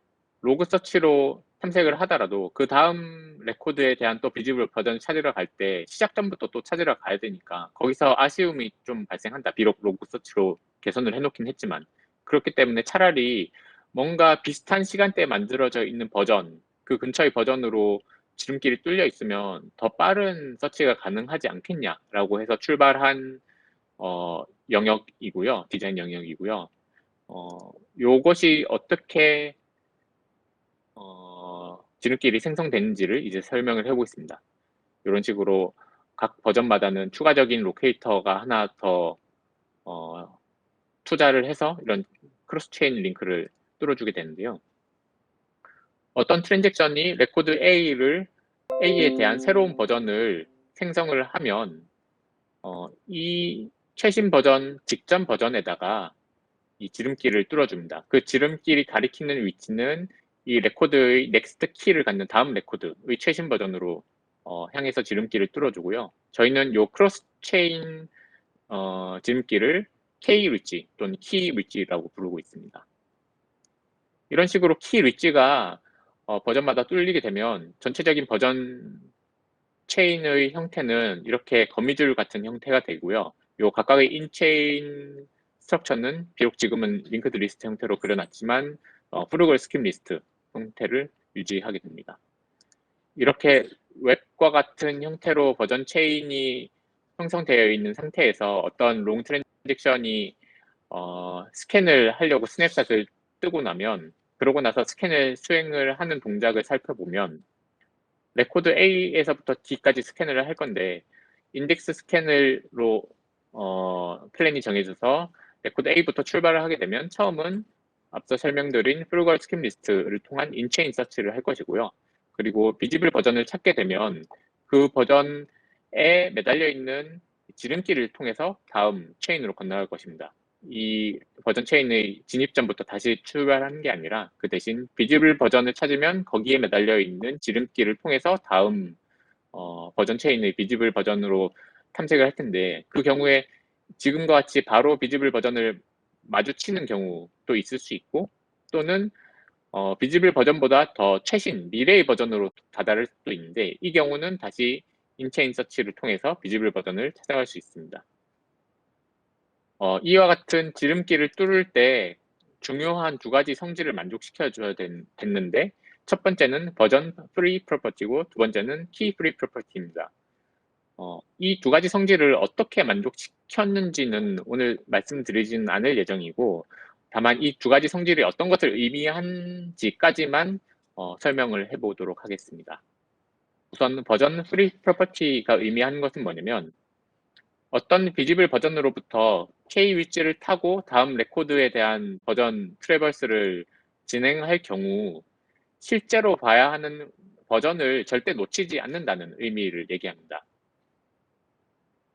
로그 서치로 탐색을 하더라도 그 다음 레코드에 대한 또 비지블 버전 찾으러 갈 때 시작점부터 또 찾으러 가야 되니까 거기서 아쉬움이 좀 발생한다. 비록 로그 서치로 개선을 해놓긴 했지만, 그렇기 때문에 차라리 뭔가 비슷한 시간대에 만들어져 있는 버전, 그 근처의 버전으로 지름길이 뚫려 있으면 더 빠른 서치가 가능하지 않겠냐라고 해서 출발한 영역이고요. 디자인 영역이고요. 요것이 어떻게 지름길이 생성되는지를 이제 설명을 해보겠습니다. 이런 식으로 각 버전마다는 추가적인 로케이터가 하나 더 투자를 해서 이런 크로스 체인 링크를 뚫어주게 되는데요. 어떤 트랜잭션이 레코드 A에 대한 새로운 버전을 생성을 하면 이 최신 버전, 직전 버전에다가 이 지름길을 뚫어줍니다. 그 지름길이 가리키는 위치는 이 레코드의 넥스트 키를 갖는 다음 레코드의 최신 버전으로 향해서 지름길을 뚫어주고요. 저희는 요 크로스 체인 지름길을 K 리치 또는 키 리치라고 부르고 있습니다. 이런 식으로 키 리치가 버전마다 뚫리게 되면 전체적인 버전 체인의 형태는 이렇게 거미줄 같은 형태가 되고요. 요 각각의 인체인 스트럭처는 비록 지금은 링크드 리스트 형태로 그려놨지만 프로그램 스킵 리스트 형태를 유지하게 됩니다. 이렇게 웹과 같은 형태로 버전 체인이 형성되어 있는 상태에서 어떤 롱 트랜잭션이 스캔을 하려고 스냅샷을 뜨고 나면, 그러고 나서 스캔을 수행을 하는 동작을 살펴보면 레코드 A에서부터 D까지 스캔을 할 건데 인덱스 스캔으로 플랜이 정해져서 레코드 A부터 출발을 하게 되면 처음은 앞서 설명드린 프루걸 스킵 리스트를 통한 인체인 서치를 할 것이고요. 그리고 비지블 버전을 찾게 되면 그 버전에 매달려 있는 지름길을 통해서 다음 체인으로 건너갈 것입니다. 이 버전 체인의 진입점부터 다시 출발하는 게 아니라 그 대신 비지블 버전을 찾으면 거기에 매달려 있는 지름길을 통해서 다음 버전 체인의 비지블 버전으로 탐색을 할 텐데, 그 경우에 지금과 같이 바로 비지블 버전을 마주치는 경우도 있을 수 있고, 또는 비지블 버전보다 더 최신 미래의 버전으로 다다를 수도 있는데, 이 경우는 다시 인체인 서치를 통해서 비지블 버전을 찾아갈 수 있습니다. 이와 같은 지름길을 뚫을 때 중요한 두 가지 성질을 만족시켜줘야 됐는데, 첫 번째는 버전 프리 프로퍼티고 두 번째는 키 프리 프로퍼티입니다. 이 두 가지 성질을 어떻게 만족시켰는지는 오늘 말씀드리지는 않을 예정이고, 다만 이 두 가지 성질이 어떤 것을 의미하는지까지만 설명을 해보도록 하겠습니다. 우선 버전 프리 프로퍼티가 의미하는 것은 뭐냐면, 어떤 비지블 버전으로부터 K 위치를 타고 다음 레코드에 대한 버전 트래버스를 진행할 경우 실제로 봐야 하는 버전을 절대 놓치지 않는다는 의미를 얘기합니다.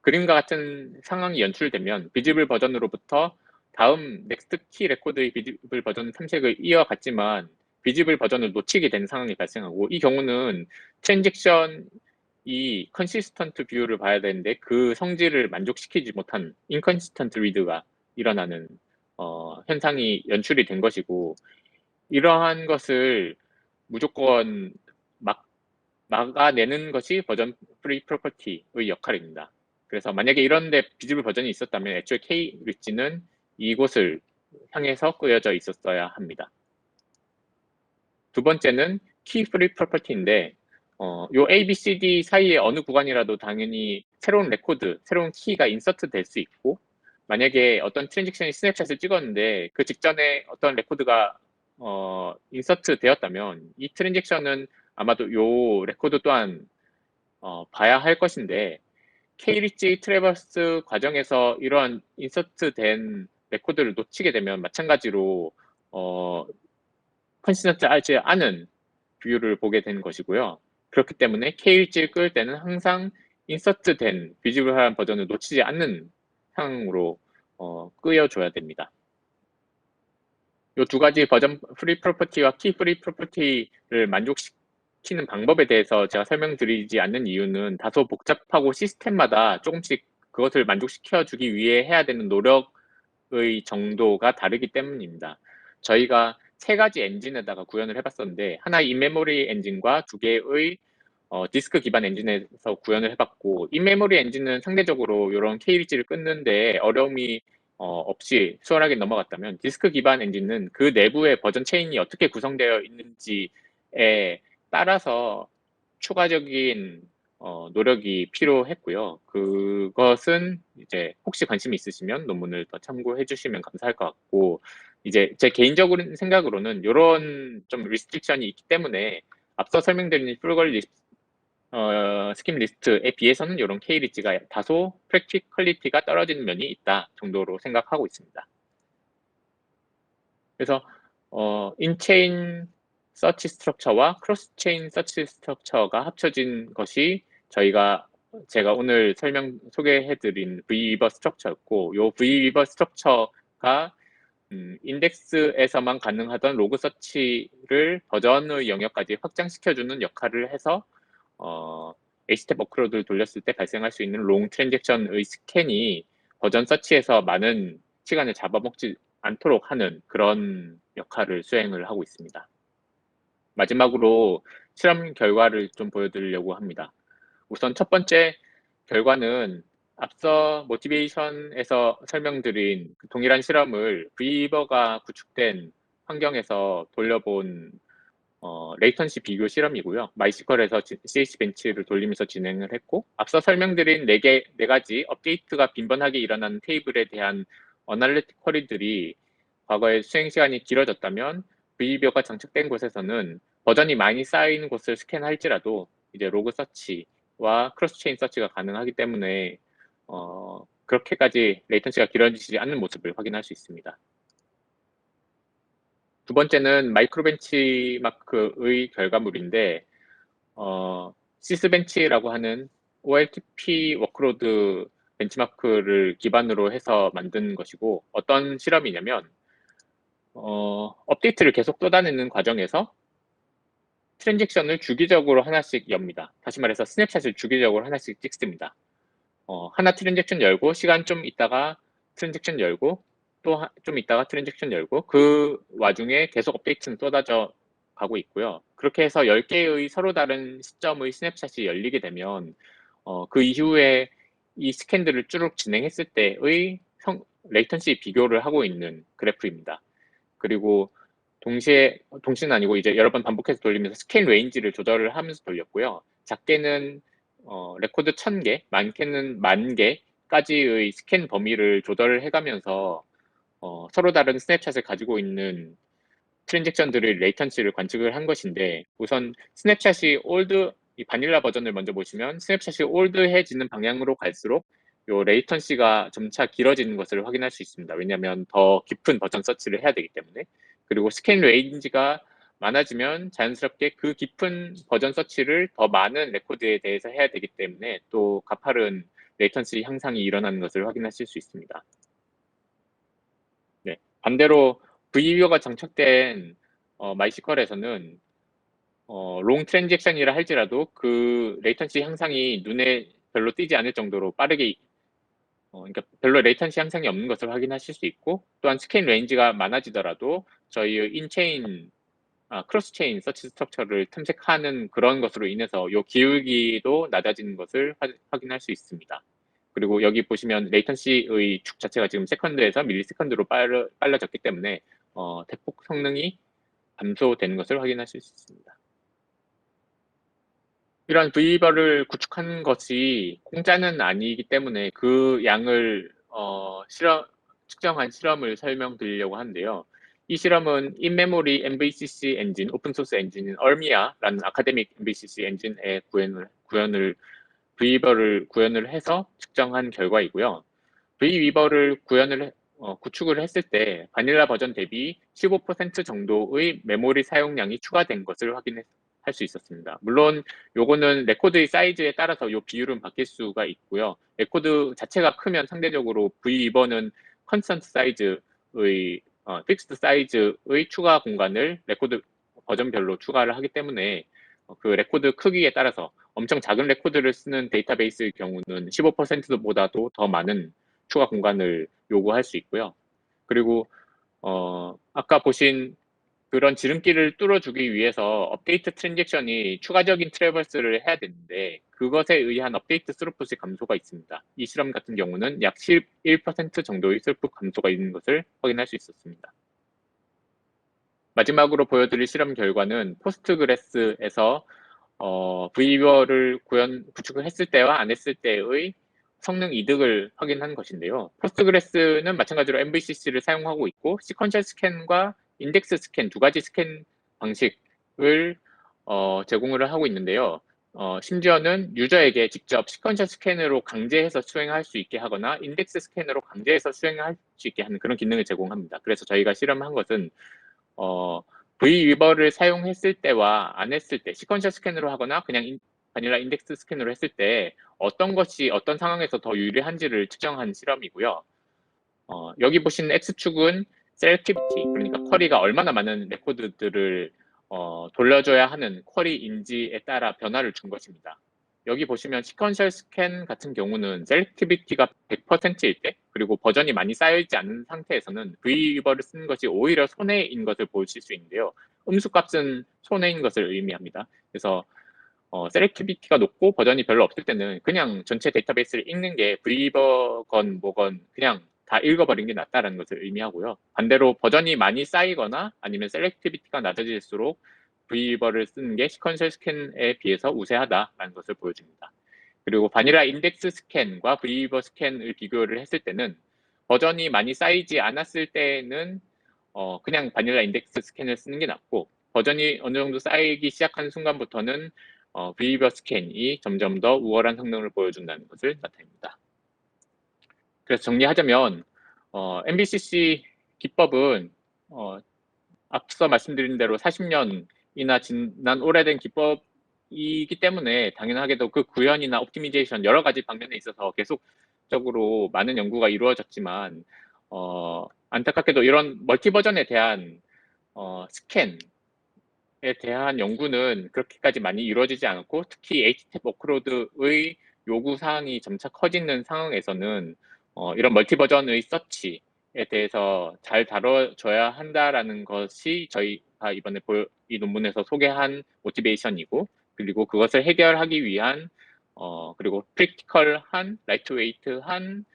그림과 같은 상황이 연출되면 비지블 버전으로부터 다음 넥스트 키 레코드의 비지블 버전 탐색을 이어갔지만 비지블 버전을 놓치게 된 상황이 발생하고, 이 경우는 트랜잭션이 컨시스턴트 뷰를 봐야 되는데 그 성질을 만족시키지 못한 인컨시스턴트 리드가 일어나는 현상이 연출이 된 것이고, 이러한 것을 무조건 막아내는 것이 버전 프리 프로퍼티의 역할입니다. 그래서 만약에 이런데 비지블 버전이 있었다면 애초에 K 리치는 이곳을 향해서 끄여져 있었어야 합니다. 두 번째는 키 프리 프로퍼티인데, 요 A, B, C, D 사이의 어느 구간이라도 당연히 새로운 레코드, 새로운 키가 인서트 될 수 있고, 만약에 어떤 트랜잭션이 스냅샷을 찍었는데 그 직전에 어떤 레코드가 인서트 되었다면 이 트랜잭션은 아마도 요 레코드 또한 봐야 할 것인데, K리치 트래버스 과정에서 이러한 인서트된 레코드를 놓치게 되면 마찬가지로 컨시스턴트 하지 않은 뷰를 보게 되는 것이고요. 그렇기 때문에 K리치를 끌 때는 항상 인서트된 비지블한 버전을 놓치지 않는 상황으로 끄여줘야 됩니다. 이 두 가지 버전 프리 프로퍼티와 키 프리 프로퍼티를 만족시키는 방법에 대해서 제가 설명드리지 않는 이유는 다소 복잡하고 시스템마다 조금씩 그것을 만족시켜주기 위해 해야 되는 노력의 정도가 다르기 때문입니다. 저희가 세 가지 엔진에다가 구현을 해봤었는데, 하나의 인메모리 엔진과 두 개의 디스크 기반 엔진에서 구현을 해봤고, 인메모리 엔진은 상대적으로 이런 K리치를 끊는데 어려움이 없이 수월하게 넘어갔다면, 디스크 기반 엔진은 그 내부의 버전 체인이 어떻게 구성되어 있는지에 따라서 추가적인 노력이 필요했고요. 그것은 이제 혹시 관심이 있으시면 논문을 더 참고해 주시면 감사할 것 같고, 이제 제 개인적인 생각으로는 이런 좀 리스트릭션이 있기 때문에 앞서 설명드린 프로걸 스킵 리스트에 비해서는 이런 K리치가 다소 프랙티컬리티가 떨어지는 면이 있다 정도로 생각하고 있습니다. 그래서 인체인 서치 스트럭처와 크로스 체인 서치 스트럭처가 합쳐진 것이 제가 오늘 소개해드린 Vweaver 스트럭처였고, 이 Vweaver 스트럭처가 인덱스에서만 가능하던 로그 서치를 버전의 영역까지 확장시켜주는 역할을 해서 Hstep 워크로드를 돌렸을 때 발생할 수 있는 롱 트랜잭션의 스캔이 버전 서치에서 많은 시간을 잡아먹지 않도록 하는 그런 역할을 수행을 하고 있습니다. 마지막으로 실험 결과를 좀 보여드리려고 합니다. 우선 첫 번째 결과는 앞서 모티베이션에서 설명드린 동일한 실험을 Vweaver가 구축된 환경에서 돌려본 레이턴시 비교 실험이고요. 마이스컬에서 CH벤치를 돌리면서 진행을 했고, 앞서 설명드린 네 가지 업데이트가 빈번하게 일어나는 테이블에 대한 어널리틱 쿼리들이 과거에 수행 시간이 길어졌다면 Vweaver가 장착된 곳에서는 버전이 많이 쌓인 곳을 스캔할지라도 이제 로그 서치 서치와 크로스 체인 서치가 가능하기 때문에 그렇게까지 레이턴시가 길어지지 않는 모습을 확인할 수 있습니다. 두 번째는 마이크로 벤치마크의 결과물인데 시스벤치라고 하는 OLTP 워크로드 벤치마크를 기반으로 해서 만든 것이고, 어떤 실험이냐면 업데이트를 계속 쏟아내는 과정에서 트랜잭션을 주기적으로 하나씩 엽니다. 다시 말해서 스냅샷을 주기적으로 하나씩 찍습니다. 하나 트랜잭션 열고 시간 좀 있다가 트랜잭션 열고 또 좀 있다가 트랜잭션 열고, 그 와중에 계속 업데이트는 쏟아져 가고 있고요. 그렇게 해서 10개의 서로 다른 시점의 스냅샷이 열리게 되면 그 이후에 이 스캔들을 쭉 진행했을 때의 레이턴시 비교를 하고 있는 그래프입니다. 그리고 동시는 아니고 이제 여러 번 반복해서 돌리면서 스캔 레인지를 조절을 하면서 돌렸고요. 작게는 레코드 1000개, 많게는 10,000개까지의 스캔 범위를 조절을 해가면서 서로 다른 스냅샷을 가지고 있는 트랜잭션들의 레이턴시를 관측을 한 것인데, 우선 스냅샷이 이 바닐라 버전을 먼저 보시면 스냅샷이 올드해지는 방향으로 갈수록 요 레이턴시가 점차 길어지는 것을 확인할 수 있습니다. 왜냐하면 더 깊은 버전 서치를 해야 되기 때문에. 그리고 스캔 레인지가 많아지면 자연스럽게 그 깊은 버전 서치를 더 많은 레코드에 대해서 해야 되기 때문에 또 가파른 레이턴시 향상이 일어나는 것을 확인하실 수 있습니다. 네. 반대로 V뷰어가 장착된 마이시컬에서는 롱 트랜잭션이라 할지라도 그 레이턴시 향상이 눈에 별로 띄지 않을 정도로 빠르게 그러니까 별로 레이턴시 향상이 없는 것을 확인하실 수 있고, 또한 스캔 레인지가 많아지더라도 저희의 인체인 크로스 체인 서치 스트럭처를 탐색하는 그런 것으로 인해서 요 기울기도 낮아지는 것을 확인할 수 있습니다. 그리고 여기 보시면 레이턴시의 축 자체가 지금 세컨드에서 밀리세컨드로 빨라졌기 때문에 대폭 성능이 감소되는 것을 확인하실 수 있습니다. 이러한 V버를 구축하는 것이 공짜는 아니기 때문에 그 양을 측정한 실험을 설명드리려고 하는데요. 이 실험은 인메모리 MVCC 엔진, 오픈소스 엔진인 얼미아라는 아카데믹 MVCC 엔진의 V버를 구현을 해서 측정한 결과이고요. V버를 구축을 했을 때 바닐라 버전 대비 15% 정도의 메모리 사용량이 추가된 것을 확인할 수 있었습니다. 물론 요거는 레코드의 사이즈에 따라서 요 비율은 바뀔 수가 있고요. 레코드 자체가 크면 상대적으로 V버는 컨스턴트 사이즈의 픽스드 사이즈의 추가 공간을 레코드 버전별로 추가를 하기 때문에 그 레코드 크기에 따라서 엄청 작은 레코드를 쓰는 데이터베이스의 경우는 15%보다도 더 많은 추가 공간을 요구할 수 있고요. 그리고 아까 보신 그런 지름길을 뚫어주기 위해서 업데이트 트랜잭션이 추가적인 트래버스를 해야 되는데, 그것에 의한 업데이트 스루풋의 감소가 있습니다. 이 실험 같은 경우는 약 11% 정도의 스루풋 감소가 있는 것을 확인할 수 있었습니다. 마지막으로 보여드릴 실험 결과는 포스트그레스에서 V뷰어를 구축을 했을 때와 안 했을 때의 성능 이득을 확인한 것인데요. 포스트그레스는 마찬가지로 MVCC를 사용하고 있고, 시퀀셜 스캔과 인덱스 스캔 두 가지 스캔 방식을 제공을 하고 있는데요. 심지어는 유저에게 직접 시퀀셜 스캔으로 강제해서 수행할 수 있게 하거나 인덱스 스캔으로 강제해서 수행할 수 있게 하는 그런 기능을 제공합니다. 그래서 저희가 실험한 것은 V위버를 사용했을 때와 안 했을 때, 시퀀셜 스캔으로 하거나 그냥 바닐라 인덱스 스캔으로 했을 때 어떤 것이 어떤 상황에서 더 유리한지를 측정한 실험이고요. 여기 보시는 X축은 셀렉티비티, 그러니까 쿼리가 얼마나 많은 레코드들을 돌려줘야 하는 쿼리인지에 따라 변화를 준 것입니다. 여기 보시면 시퀀셜 스캔 같은 경우는 셀렉티비티가 100%일 때, 그리고 버전이 많이 쌓여있지 않은 상태에서는 V위버를 쓰는 것이 오히려 손해인 것을 보실 수 있는데요. 음수값은 손해인 것을 의미합니다. 그래서 셀렉티비티가 높고 버전이 별로 없을 때는 그냥 전체 데이터베이스를 읽는 게 V위버건 뭐건 그냥 다 읽어버린 게 낫다는 것을 의미하고요. 반대로 버전이 많이 쌓이거나 아니면 셀렉티비티가 낮아질수록 V위버를 쓰는 게 시퀀셜 스캔에 비해서 우세하다라는 것을 보여줍니다. 그리고 바닐라 인덱스 스캔과 V위버 스캔을 비교를 했을 때는 버전이 많이 쌓이지 않았을 때는 그냥 바닐라 인덱스 스캔을 쓰는 게 낫고, 버전이 어느 정도 쌓이기 시작한 순간부터는 비헤이비어 스캔이 점점 더 우월한 성능을 보여준다는 것을 나타냅니다. 그래서 정리하자면 MBCC 기법은 앞서 말씀드린 대로 40년이나 지난 오래된 기법이기 때문에 당연하게도 그 구현이나 옵티미제이션 여러 가지 방면에 있어서 계속적으로 많은 연구가 이루어졌지만 안타깝게도 이런 멀티 버전에 대한 스캔에 대한 연구는 그렇게까지 많이 이루어지지 않았고, 특히 H탭 워크로드의 요구사항이 점차 커지는 상황에서는 이런 멀티 버전의 서치에 대해서 잘 다뤄줘야 한다라는 것이 저희가 이번에 이 논문에서 소개한 모티베이션이고, 그리고 그것을 해결하기 위한 그리고 프랙티컬한, 라이트웨이트한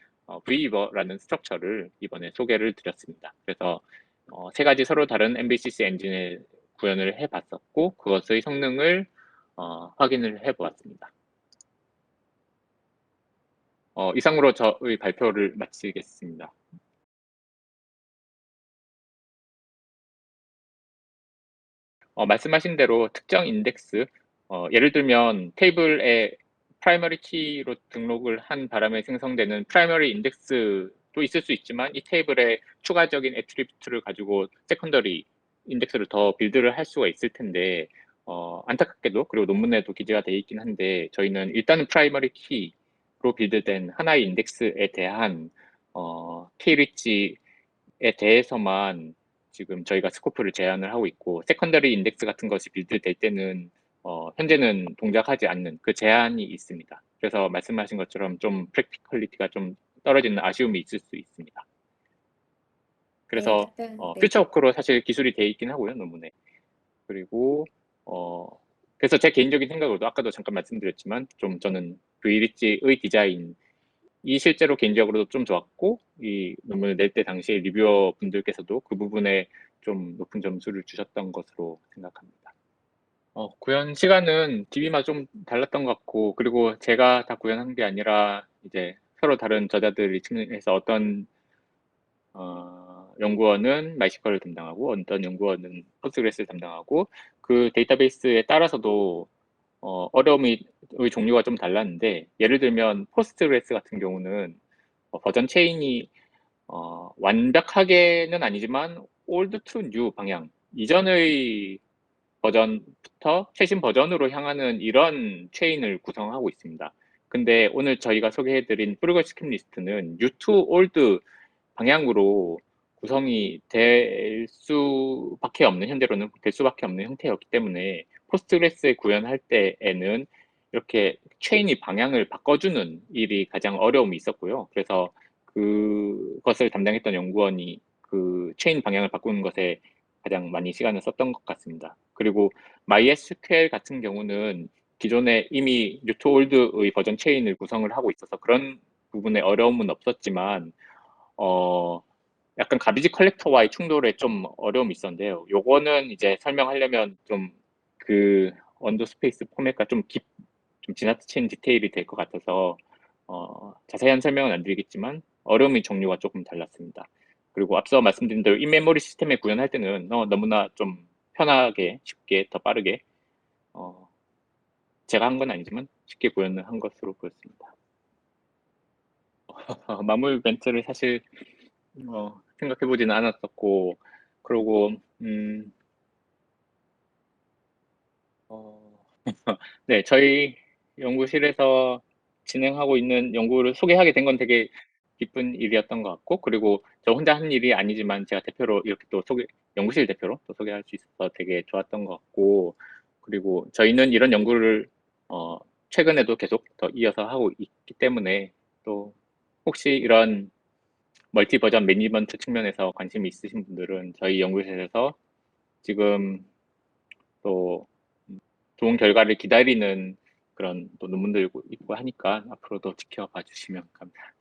브이버라는 스트럭처를 이번에 소개를 드렸습니다. 그래서 세 가지 서로 다른 MBCC 엔진의 구현을 해봤었고, 그것의 성능을 확인을 해보았습니다. 이상으로 저의 발표를 마치겠습니다. 말씀하신 대로 특정 인덱스, 예를 들면 테이블에 프라이머리 키로 등록을 한 바람에 생성되는 프라이머리 인덱스도 있을 수 있지만, 이 테이블에 추가적인 애트리뷰트를 가지고 세컨더리 인덱스를 더 빌드를 할 수가 있을 텐데, 안타깝게도, 그리고 논문에도 기재가 되어 있긴 한데, 저희는 일단은 프라이머리 키로 빌드된 하나의 인덱스에 대한 K-리치에 대해서만 지금 저희가 스코프를 제한을 하고 있고, 세컨더리 인덱스 같은 것이 빌드될 때는 현재는 동작하지 않는 그 제한이 있습니다. 그래서 말씀하신 것처럼 좀 프랙티컬리티가 좀 떨어지는 아쉬움이 있을 수 있습니다. 그래서 네. 퓨처 워크로 사실 기술이 되어 있긴 하고요, 논문에. 그리고 그래서 제 개인적인 생각으로도 아까도 잠깐 말씀드렸지만, 좀 저는 V리치의 디자인이 실제로 개인적으로도 좀 좋았고, 이 논문을 낼 때 당시에 리뷰어 분들께서도 그 부분에 좀 높은 점수를 주셨던 것으로 생각합니다. 구현 시간은 DB마다 좀 달랐던 것 같고, 그리고 제가 다 구현한 게 아니라 이제 서로 다른 저자들이 측면에서 어떤 연구원은 마이스컬을 담당하고, 어떤 연구원은 포스트그레스를 담당하고, 그 데이터베이스에 따라서도 어려움의 종류가 좀 달랐는데, 예를 들면 포스트그레스 같은 경우는 버전 체인이 완벽하게는 아니지만 올드 투 뉴 방향, 이전의 버전부터 최신 버전으로 향하는 이런 체인을 구성하고 있습니다. 근데 오늘 저희가 소개해드린 프로그램 스킨 리스트는 new to old 방향으로 구성이 될 수밖에 없는, 현재로는 될 수밖에 없는 형태였기 때문에 포스트그레스 구현할 때에는 이렇게 체인이 방향을 바꿔주는 일이 가장 어려움이 있었고요. 그래서 그것을 담당했던 연구원이 그 체인 방향을 바꾸는 것에 가장 많이 시간을 썼던 것 같습니다. 그리고 MySQL 같은 경우는 기존에 이미 뉴트올드의 버전 체인을 구성을 하고 있어서 그런 부분에 어려움은 없었지만 약간 가비지 컬렉터와의 충돌에 좀 어려움이 있었는데요. 요거는 이제 설명하려면 좀 그 언더 스페이스 포맷과 좀 지나친 디테일이 될 것 같아서 자세한 설명은 안 드리겠지만 어려움의 종류가 조금 달랐습니다. 그리고 앞서 말씀드린 대로 인메모리 시스템에 구현할 때는 너무나 좀 편하게, 쉽게, 더 빠르게 제가 한 건 아니지만 쉽게 구현을 한 것으로 보였습니다. 마무리 멘트를 사실 생각해보지는 않았었고, 그리고 네, 저희 연구실에서 진행하고 있는 연구를 소개하게 된 건 되게 기쁜 일이었던 것 같고, 그리고 저 혼자 한 일이 아니지만 제가 대표로 이렇게 또 연구실 대표로 또 소개할 수 있어서 되게 좋았던 것 같고, 그리고 저희는 이런 연구를 최근에도 계속 더 이어서 하고 있기 때문에, 또 혹시 이런 멀티 버전 매니지먼트 측면에서 관심이 있으신 분들은 저희 연구실에서 지금 또 좋은 결과를 기다리는 그런 또 논문들 있고 하니까 앞으로도 지켜봐 주시면 감사합니다.